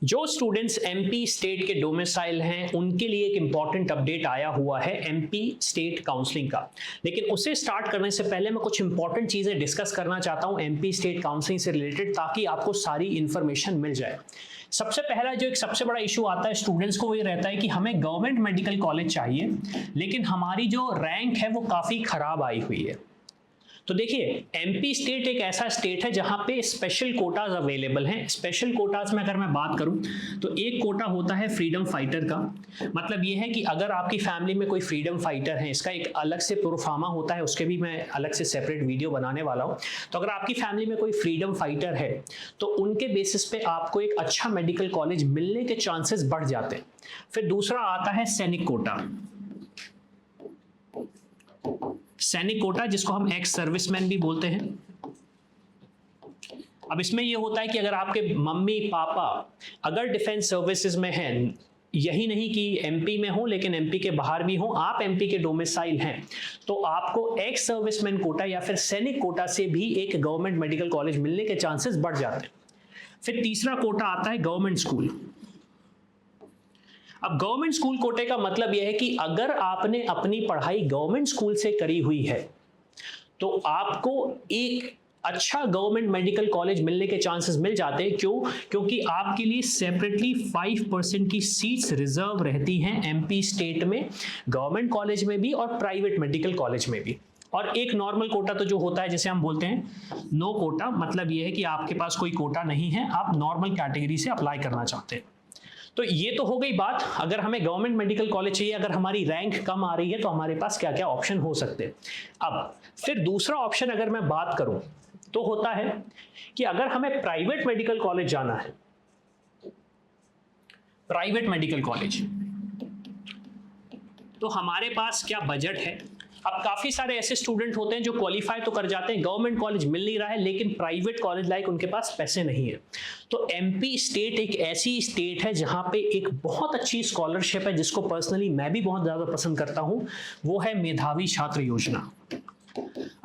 जो students MP state के domicile हैं उनके लिए एक इंपॉर्टेंट अपडेट आया हुआ है एमपी स्टेट काउंसलिंग का। लेकिन उसे स्टार्ट करने से पहले मैं कुछ इंपॉर्टेंट चीजें डिस्कस करना चाहता हूं एमपी स्टेट काउंसलिंग से रिलेटेड, ताकि आपको सारी इंफॉर्मेशन मिल जाए। सबसे पहला जो एक सबसे बड़ा इशू आता है स्टूडेंट्स को, वो ये रहता है कि हमें गवर्नमेंट मेडिकल कॉलेज चाहिए, लेकिन हमारी जो रैंक है वो काफी खराब आई हुई है। तो देखिए, एमपी स्टेट एक ऐसा स्टेट है जहां पे स्पेशल कोटाज अवेलेबल हैं। स्पेशल कोटाज में अगर मैं बात करूं तो एक कोटा होता है फ्रीडम फाइटर का। मतलब ये है कि अगर आपकी फैमिली में कोई फ्रीडम फाइटर है, इसका एक अलग से प्रोफार्मा होता है, उसके भी मैं अलग से सेपरेट वीडियो बनाने वाला हूं। तो अगर आपकी फैमिली में कोई फ्रीडम फाइटर है तो उनके बेसिस पे आपको एक अच्छा मेडिकल कॉलेज मिलने के चांसेस बढ़ जाते हैं। फिर दूसरा आता है सैनिक कोटा। सैनिक कोटा जिसको हम एक्स सर्विसमैन भी बोलते हैं। अब इसमें यह होता है कि अगर आपके मम्मी पापा अगर डिफेंस सर्विसेज में हैं, यही नहीं कि एमपी में हो लेकिन एमपी के बाहर भी हो, आप एमपी के डोमिसाइल हैं, तो आपको एक्स सर्विसमैन कोटा या फिर सैनिक कोटा से भी एक गवर्नमेंट मेडिकल कॉलेज मिलने के चांसेस बढ़ जाते हैं। फिर तीसरा कोटा आता है गवर्नमेंट स्कूल। अब गवर्नमेंट स्कूल कोटे का मतलब यह है कि अगर आपने अपनी पढ़ाई गवर्नमेंट स्कूल से करी हुई है तो आपको एक अच्छा गवर्नमेंट मेडिकल कॉलेज मिलने के चांसेस मिल जाते हैं। क्यों? क्योंकि आपके लिए सेपरेटली 5% की सीट्स रिजर्व रहती हैं एमपी स्टेट में, गवर्नमेंट कॉलेज में भी और प्राइवेट मेडिकल कॉलेज में भी। और एक नॉर्मल कोटा तो जो होता है जिसे हम बोलते हैं नो कोटा, मतलब यह है कि आपके पास कोई कोटा नहीं है, आप नॉर्मल कैटेगरी से अप्लाई करना चाहते हैं। तो ये तो हो गई बात, अगर हमें गवर्नमेंट मेडिकल कॉलेज चाहिए, अगर हमारी रैंक कम आ रही है तो हमारे पास क्या क्या ऑप्शन हो सकते हैं। अब फिर दूसरा ऑप्शन अगर मैं बात करूं तो होता है कि अगर हमें प्राइवेट मेडिकल कॉलेज जाना है, प्राइवेट मेडिकल कॉलेज, तो हमारे पास क्या बजट है। अब काफी सारे ऐसे स्टूडेंट होते हैं जो क्वालिफाई तो कर जाते हैं, गवर्नमेंट कॉलेज मिल नहीं रहा है, लेकिन प्राइवेट कॉलेज लाइक उनके पास पैसे नहीं है। तो एमपी स्टेट एक ऐसी स्टेट है जहां पे एक बहुत अच्छी स्कॉलरशिप है, जिसको पर्सनली मैं भी बहुत ज्यादा पसंद करता हूं, वो है मेधावी छात्र योजना।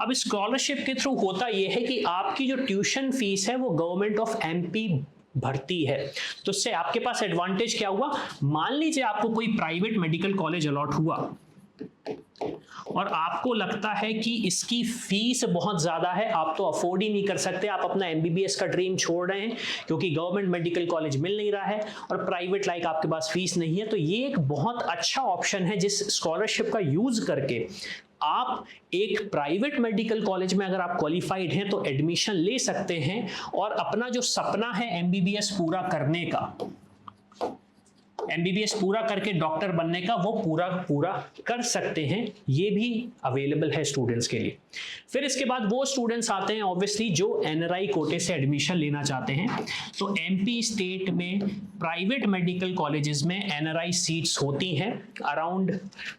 अब स्कॉलरशिप के थ्रू होता यह है कि आपकी जो ट्यूशन फीस है वो गवर्नमेंट ऑफ एमपी भरती है। तो इससे आपके पास एडवांटेज क्या हुआ, मान लीजिए आपको कोई प्राइवेट मेडिकल कॉलेज अलॉट हुआ और आपको लगता है कि इसकी फीस बहुत ज्यादा है, आप तो अफोर्ड ही नहीं कर सकते, आप अपना एमबीबीएस का ड्रीम छोड़ रहे हैं क्योंकि गवर्नमेंट मेडिकल कॉलेज मिल नहीं रहा है और प्राइवेट लाइक आपके पास फीस नहीं है, तो ये एक बहुत अच्छा ऑप्शन है जिस स्कॉलरशिप का यूज करके आप एक प्राइवेट मेडिकल कॉलेज में अगर आप क्वालिफाइड हैं तो एडमिशन ले सकते हैं और अपना जो सपना है एमबीबीएस पूरा करने का, एमबीबीएस पूरा करके डॉक्टर बनने का, वो पूरा कर सकते हैं। ये भी अवेलेबल है स्टूडेंट्स के लिए। फिर इसके बाद वो स्टूडेंट्स आते हैं ऑब्वियसली जो एनआरआई कोटे से एडमिशन लेना चाहते हैं। तो एमपी स्टेट में प्राइवेट मेडिकल कॉलेजेस में एनआरआई सीट्स होती हैं अराउंड,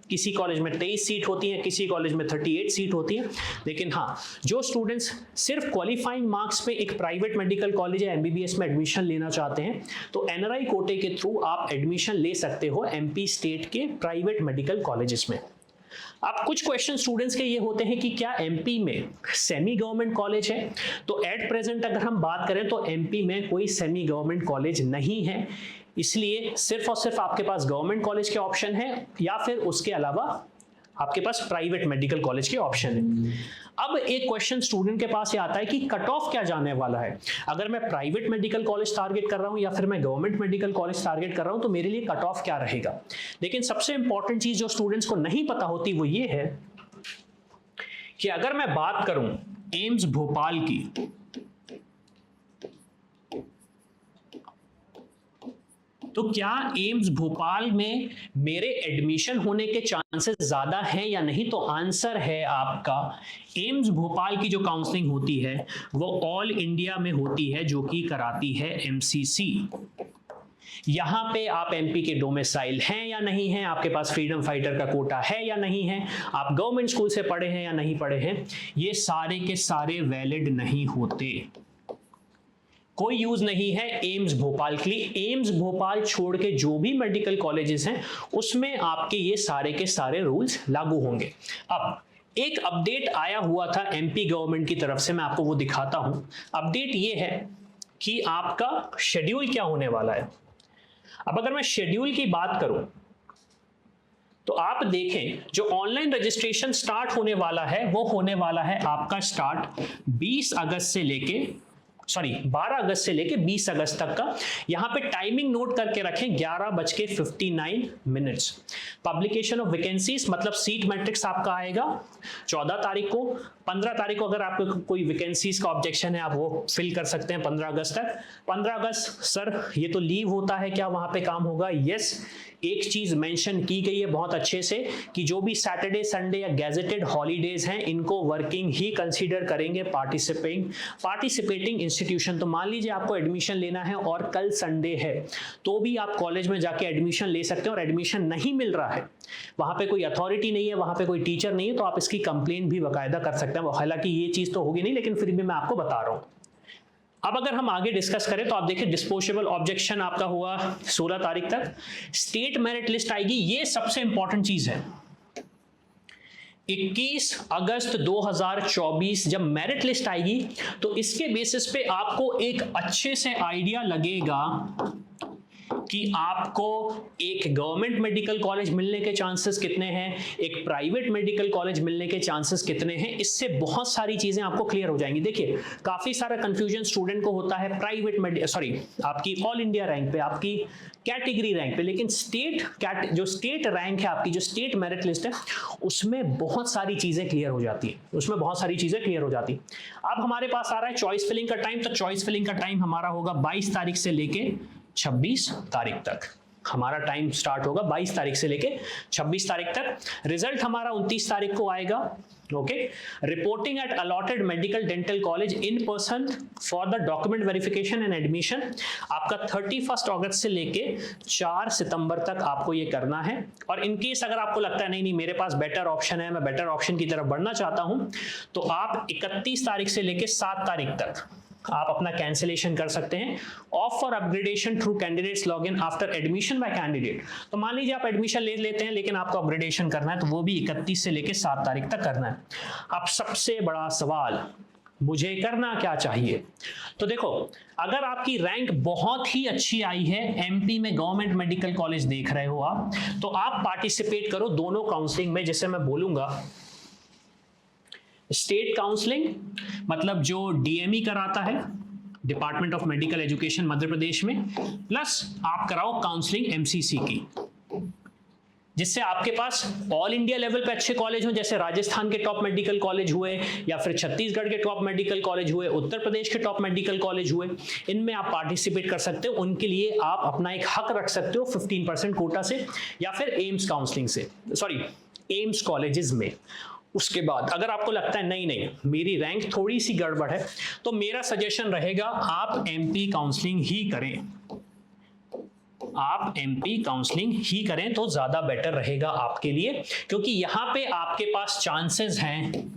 किसी कॉलेज में 23 सीट होती हैं, किसी कॉलेज में 38 सीट होती हैं। लेकिन हाँ, जो स्टूडेंट्स सिर्फ क्वालिफाइंग मार्क्स पे एक प्राइवेट मेडिकल कॉलेज या एमबीबीएस में एडमिशन लेना चाहते हैं तो एनआरआई कोटे के थ्रू आप एडमिशन ले सकते हो एमपी स्टेट के प्राइवेट मेडिकल कॉलेजेस में। अब कुछ क्वेश्चन स्टूडेंट्स के ये होते हैं कि क्या एमपी में सेमी गवर्नमेंट कॉलेज है। तो एट प्रेजेंट अगर हम बात करें तो एमपी में कोई सेमी गवर्नमेंट कॉलेज नहीं है, इसलिए सिर्फ और सिर्फ आपके पास गवर्नमेंट कॉलेज के ऑप्शन है या फिर उसके अलावा आपके पास प्राइवेट मेडिकल कॉलेज के ऑप्शन है। अब एक क्वेश्चन स्टूडेंट के पास ये आता है कि कट ऑफ क्या जाने वाला है, अगर मैं प्राइवेट मेडिकल कॉलेज टारगेट कर रहा हूं या फिर मैं गवर्नमेंट मेडिकल कॉलेज टारगेट कर रहा हूं तो मेरे लिए कट ऑफ क्या रहेगा। लेकिन सबसे इंपॉर्टेंट चीज जो स्टूडेंट्स को नहीं पता होती वो ये है कि अगर मैं बात करूं एम्स भोपाल की, तो क्या एम्स भोपाल में मेरे एडमिशन होने के चांसेस ज्यादा हैं या नहीं। तो आंसर है आपका एम्स भोपाल की जो काउंसलिंग होती है वो ऑल इंडिया में होती है, जो कि कराती है एमसीसी। यहां पे आप एमपी के डोमिसाइल हैं या नहीं हैं, आपके पास फ्रीडम फाइटर का कोटा है या नहीं है, आप गवर्नमेंट स्कूल से पढ़े हैं या नहीं पढ़े हैं, ये सारे के सारे वैलिड नहीं होते, कोई यूज नहीं है एम्स भोपाल के लिए। एम्स भोपाल छोड़ के जो भी मेडिकल कॉलेजेस हैं उसमें आपके ये सारे के सारे रूल्स लागू होंगे। अब एक अपडेट आया हुआ था एमपी गवर्नमेंट की तरफ से, मैं आपको वो दिखाता हूं। अपडेट ये है कि आपका शेड्यूल क्या होने वाला है। अब अगर मैं शेड्यूल की बात करूं तो आप देखें जो ऑनलाइन रजिस्ट्रेशन स्टार्ट होने वाला है वो होने वाला है आपका स्टार्ट 12 अगस्त से लेके 20 अगस्त तक का। यहां पे टाइमिंग नोट करके रखें 11:59। पब्लिकेशन ऑफ वैकेंसीज मतलब सीट मैट्रिक्स आपका आएगा 14 तारीख को। 15 तारीख को अगर आपको कोई वैकेंसीज का ऑब्जेक्शन है आप वो फिल कर सकते हैं 15 अगस्त तक। 15 अगस्त सर ये तो लीव होता है, क्या वहां पे काम होगा? यस, एक चीज मेंशन की गई है बहुत अच्छे से कि जो भी सैटरडे संडे या गैजेटेड हॉलीडेज हैं इनको वर्किंग ही कंसीडर करेंगे पार्टिसिपेटिंग इंस्टीट्यूशन। तो मान लीजिए आपको एडमिशन लेना है और कल संडे है तो भी आप कॉलेज में जाके एडमिशन ले सकते हैं, और एडमिशन नहीं मिल रहा है, वहां पे कोई अथॉरिटी नहीं है, वहां पे कोई टीचर नहीं है, तो आप इसकी कंप्लेंट भी बाकायदा कर सकते हैं। हालांकि ये चीज तो होगी नहीं, लेकिन फिर भी मैं आपको बता रहा हूं। अब अगर हम आगे डिस्कस करें तो आप देखिए डिस्पोजेबल ऑब्जेक्शन आपका हुआ 16 तारीख तक। स्टेट मेरिट लिस्ट आएगी, ये सबसे इंपॉर्टेंट चीज है। 21 अगस्त 2024 जब मेरिट लिस्ट आएगी तो इसके बेसिस पे आपको एक अच्छे से आइडिया लगेगा कि आपको एक गवर्नमेंट मेडिकल कॉलेज मिलने के चांसेस कितने हैं, एक प्राइवेट मेडिकल कॉलेज मिलने के चांसेस कितने हैं। इससे बहुत सारी चीजें आपको क्लियर हो जाएंगी। देखिए काफी सारा कंफ्यूजन स्टूडेंट को होता है आपकी ऑल इंडिया रैंक पे, आपकी कैटेगरी रैंक पे, लेकिन जो स्टेट रैंक है आपकी, जो स्टेट मेरिट लिस्ट है, उसमें बहुत सारी चीजें क्लियर हो जाती है, अब हमारे पास आ रहा है चॉइस फिलिंग का टाइम। तो चॉइस फिलिंग का टाइम हमारा होगा 22 तारीख से लेके 26 तारीख तक। हमारा टाइम स्टार्ट होगा 22 तारीख से लेके 26 तारीख तक। रिजल्ट हमारा 29 तारीख को आएगा। Okay, reporting at allotted medical dental college in person for the document verification and admission आपका 31 अगस्त से लेके 4 सितंबर तक आपको ये करना है। और इनकेस अगर आपको लगता है नहीं मेरे पास बेटर ऑप्शन है, मैं बेटर ऑप्शन की तरफ बढ़ना चाहता हूं, तो आप 31 तारीख से लेके 7 तारीख तक आप अपना कैंसिलेशन कर सकते हैं। Of for upgradation through candidates login after admission bye candidate. तो मान लीजिए आप एडमिशन ले लेते हैं लेकिन आपको अपग्रेडेशन करना है, तो वो भी 31 से लेकर 7 तारीख तक करना है। अब सबसे बड़ा सवाल, मुझे करना क्या चाहिए? तो देखो, अगर आपकी रैंक बहुत ही अच्छी आई है, एमपी में गवर्नमेंट मेडिकल कॉलेज देख रहे हो आप, तो आप पार्टिसिपेट करो दोनों काउंसलिंग में। जैसे मैं बोलूंगा स्टेट काउंसलिंग मतलब जो डीएमई कराता है, department of medical education Madhya Pradesh में, प्लस आप कराओ काउंसलिंग एमसीसी की, जिससे आपके पास ऑल इंडिया लेवल पे अच्छे कॉलेज हो, जैसे राजस्थान के टॉप मेडिकल कॉलेज हुए, या फिर छत्तीसगढ़ के टॉप मेडिकल कॉलेज हुए, उत्तर प्रदेश के टॉप मेडिकल कॉलेज हुए, इनमें आप पार्टिसिपेट कर सकते हो। उनके लिए आप अपना एक हक रख सकते हो 15% कोटा से, या फिर एम्स काउंसलिंग से, एम्स कॉलेजेस में। उसके बाद अगर आपको लगता है नहीं मेरी रैंक थोड़ी सी गड़बड़ है, तो मेरा सजेशन रहेगा आप एमपी काउंसलिंग ही करें, तो ज्यादा बेटर रहेगा आपके लिए, क्योंकि यहां पे आपके पास चांसेस हैं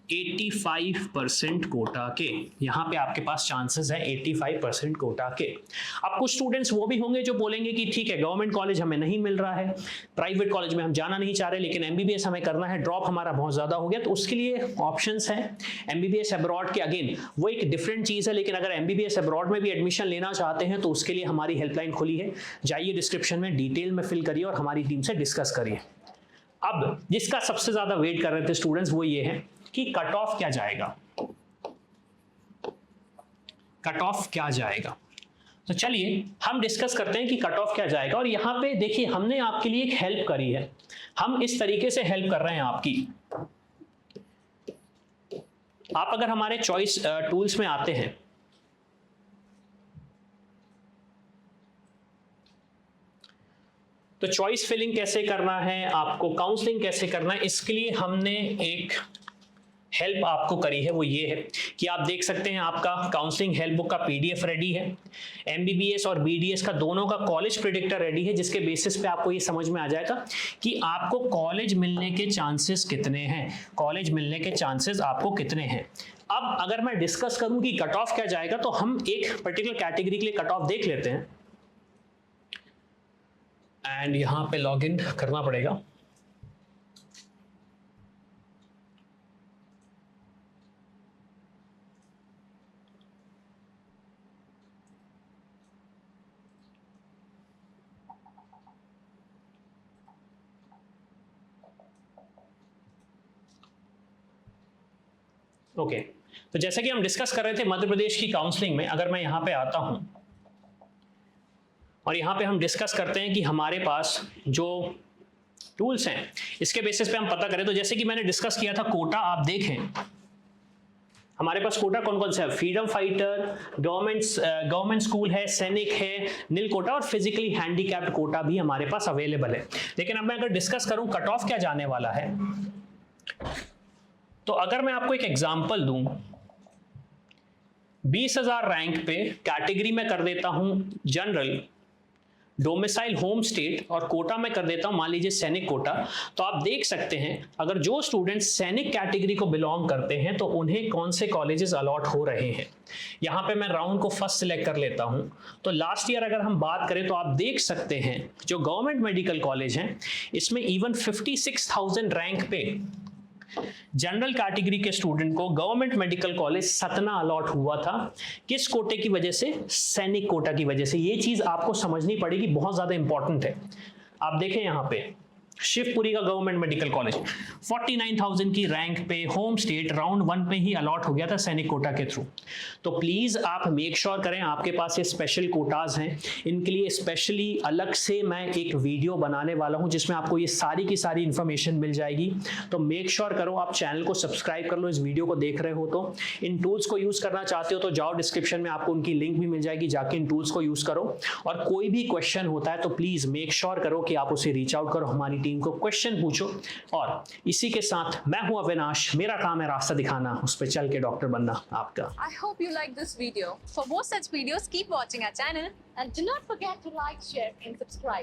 85% कोटा के। यहां पे आपके पास चांसेस हैं 85% कोटा के। अब कुछ स्टूडेंट्स वो भी होंगे जो बोलेंगे कि ठीक है गवर्नमेंट कॉलेज हमें नहीं मिल रहा है, प्राइवेट कॉलेज में हम जाना नहीं चाह रहे, लेकिन एमबीबीएस हमें करना है, ड्रॉप हमारा बहुत ज्यादा हो गया, तो उसके लिए ऑप्शंस हैं एमबीबीएस अब्रॉड के। अगेन वो एक डिफरेंट चीज है, लेकिन अगर एमबीबीएस अब्रॉड में भी एडमिशन लेना चाहते हैं तो उसके लिए हमारी हेल्पलाइन खुली है, जाइए डिस्क्रिप्शन में डिटेल में फिल करिए और हमारी टीम से डिस्कस करिए। अब जिसका सबसे ज्यादा वेट कर रहे थे स्टूडेंट्स वो ये है कि कट ऑफ क्या जाएगा। तो चलिए हम डिस्कस करते हैं कि कट ऑफ क्या जाएगा। और यहां पे देखिए हमने आपके लिए एक हेल्प करी है, हम इस तरीके से हेल्प कर रहे हैं आपकी। आप अगर हमारे चॉइस टूल्स में आते हैं तो चॉइस फिलिंग कैसे करना है, आपको काउंसलिंग कैसे करना है, इसके लिए हमने एक हेल्प आपको करी है। वो ये है कि आप देख सकते हैं आपका काउंसलिंग हेल्प बुक का पीडीएफ रेडी है, एमबीबीएस और बीडीएस का दोनों का कॉलेज प्रेडिक्टर रेडी है, जिसके बेसिस पे आपको ये समझ में आ जाएगा कि आपको कॉलेज मिलने के चांसेस कितने हैं। अब अगर मैं डिस्कस करूं कि कट ऑफ क्या जाएगा, तो हम एक पर्टिकुलर कैटेगरी के लिए कट ऑफ देख लेते हैं। एंड यहां पे लॉग इन करना पड़ेगा। ओके, तो जैसे कि हम डिस्कस कर रहे थे मध्य प्रदेश की काउंसलिंग में, अगर मैं यहाँ पे आता हूँ और यहाँ पे हम डिस्कस करते हैं कि हमारे पास जो टूल्स हैं इसके बेसिस पे हम पता करें, तो जैसे कि मैंने डिस्कस किया था कोटा, आप देखें हमारे पास कोटा कौन कौन सा है, फ्रीडम फाइटर, गवर्नमेंट स्कूल है, सैनिक है, नील कोटा और फिजिकली हैंडीकैप्ड कोटा भी हमारे पास अवेलेबल है। लेकिन अब मैं अगर डिस्कस करूं कट ऑफ क्या जाने वाला है, तो अगर मैं आपको एक एग्जांपल दूं, 20,000 रैंक पे कैटेगरी में कर देता हूं जनरल, डोमिसाइल होम स्टेट, और कोटा में कर देता हूं मान लीजिए सैनिक कोटा, तो आप देख सकते हैं अगर जो स्टूडेंट्स सैनिक कैटेगरी को बिलोंग करते हैं तो उन्हें कौन से कॉलेजेस अलॉट हो रहे हैं। यहां पे मैं राउंड को फर्स्ट सिलेक्ट कर लेता हूं, तो लास्ट ईयर अगर हम बात करें तो आप देख सकते हैं जो गवर्नमेंट मेडिकल कॉलेज हैं इसमें इवन 56,000 रैंक पे जनरल कैटेगरी के स्टूडेंट को government medical college Satna allot हुआ था। किस कोटे की वजह से, सैनिक कोटा की वजह से। ये चीज आपको समझनी पड़ेगी, बहुत ज्यादा इंपॉर्टेंट है। आप देखें यहां पे शिवपुरी का गवर्नमेंट मेडिकल कॉलेज 49,000 की रैंक पे होम स्टेट राउंड 1 पे ही अलॉट हो गया था सैनिक कोटा के थ्रू। तो प्लीज आप मेक श्योर करें आपके पास ये स्पेशल कोटाज हैं, इनके लिए स्पेशली अलग से मैं एक वीडियो बनाने वाला हूं जिसमें आपको ये सारी की सारी इंफॉर्मेशन मिल जाएगी। तो मेक श्योर करो आप चैनल को सब्सक्राइब कर लो, इस वीडियो को देख रहे हो तो इन टूल्स को यूज करना चाहते हो तो जाओ डिस्क्रिप्शन में आपको उनकी लिंक भी मिल जाएगी, जाके इन टूल्स को यूज करो। और कोई भी क्वेश्चन होता है तो प्लीज मेक श्योर करो कि आप उसे रीच आउट करो, हमारी टीम को क्वेश्चन पूछो। और इसी के साथ मैं हूं अविनाश, मेरा काम है रास्ता दिखाना, उस पर चल के डॉक्टर बनना आपका। I hope you like this video. For more such videos, keep watching our channel And do not forget to like, share and subscribe.